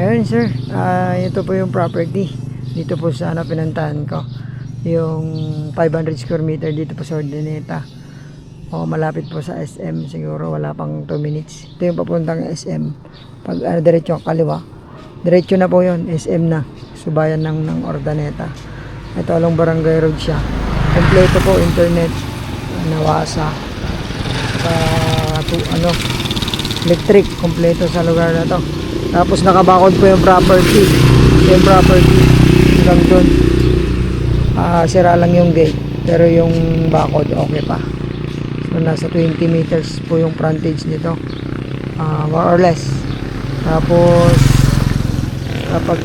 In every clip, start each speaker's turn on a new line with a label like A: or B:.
A: Ayun sir, ito po yung property dito po sa pinuntahan ko, yung 500 square meter dito po sa Urdaneta. Malapit po sa SM, siguro wala pang 2 minutes. Ito yung papuntang SM. Pag diretso kaliwa, diretso na po yun, SM na, subayan ng Urdaneta. Ito along Barangay Road siya. Kompleto po, internet, nawasa, electric, kompleto sa lugar na to. Tapos nakabakod po yung property. Yung property hanggang doon. Sira lang yung gate, pero yung bakod okay pa. So nasa 20 meters po yung frontage nito, more or less. Tapos kapag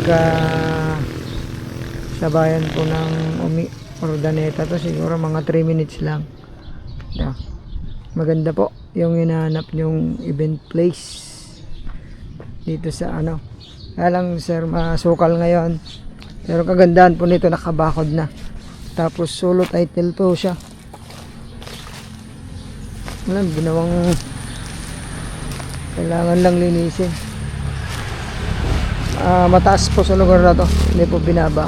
A: sa bayan po ng Urdaneta to, siguro mga 3 minutes lang. Maganda po yung hinahanap yung event place dito sa kaya lang sir, masukal ngayon, pero kagandahan po nito, nakabakod na. Tapos solo title po siya. Ginawang kailangan lang linisin. Mataas po sa lugar na to, hindi po binaba,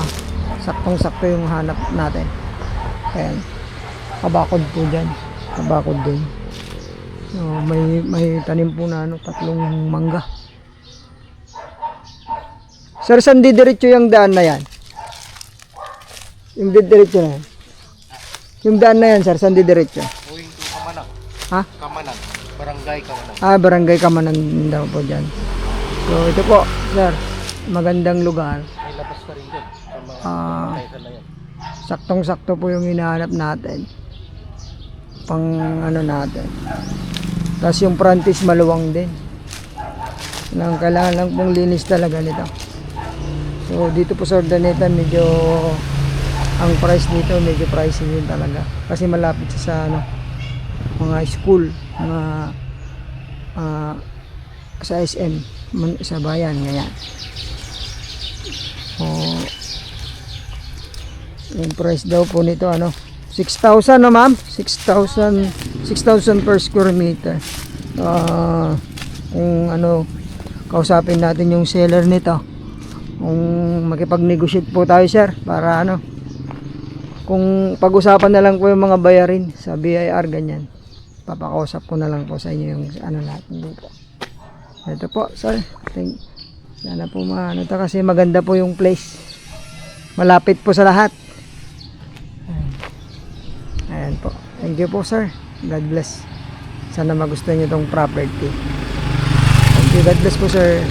A: saktong sakto yung hanap natin. Ayan, kabakod po dyan, kabakod din. May tanim po na tatlong mangga. Sir, saan didiretso yung daan na yan? Yung didiretso na yan? Yung daan na yan sir, saan didiretso?
B: Going to Kamanang.
A: Ha?
B: Kamanang. Barangay Kamanang.
A: Barangay Kamanang daw po dyan. So ito po sir, magandang lugar.
B: May labas ka rin dyan. Sa mga na yan.
A: Saktong sakto po yung hinahanap natin. Pang natin. Tapos yung frontage maluwang din. Kailangan lang pong linis talaga nito. So dito po sa Urdaneta, medyo ang price dito medyo pricey din talaga. Kasi malapit sa mga school, mga sa SM, sa bayan, ganyan. Yung price daw po nito 6,000 no ma'am? 6,000 per square meter. Kung kausapin natin yung seller nito, kung makipag-negotiate po tayo sir, para kung pag-usapan na lang po yung mga bayarin sa BIR, ganyan, papakausap ko na lang po sa inyo yung natin dito. Ito po sir, sana po kasi maganda po yung place, malapit po sa lahat. Ayan po, thank you po sir, God bless. Sana magustuhan nyo itong property. Thank you, God bless po sir.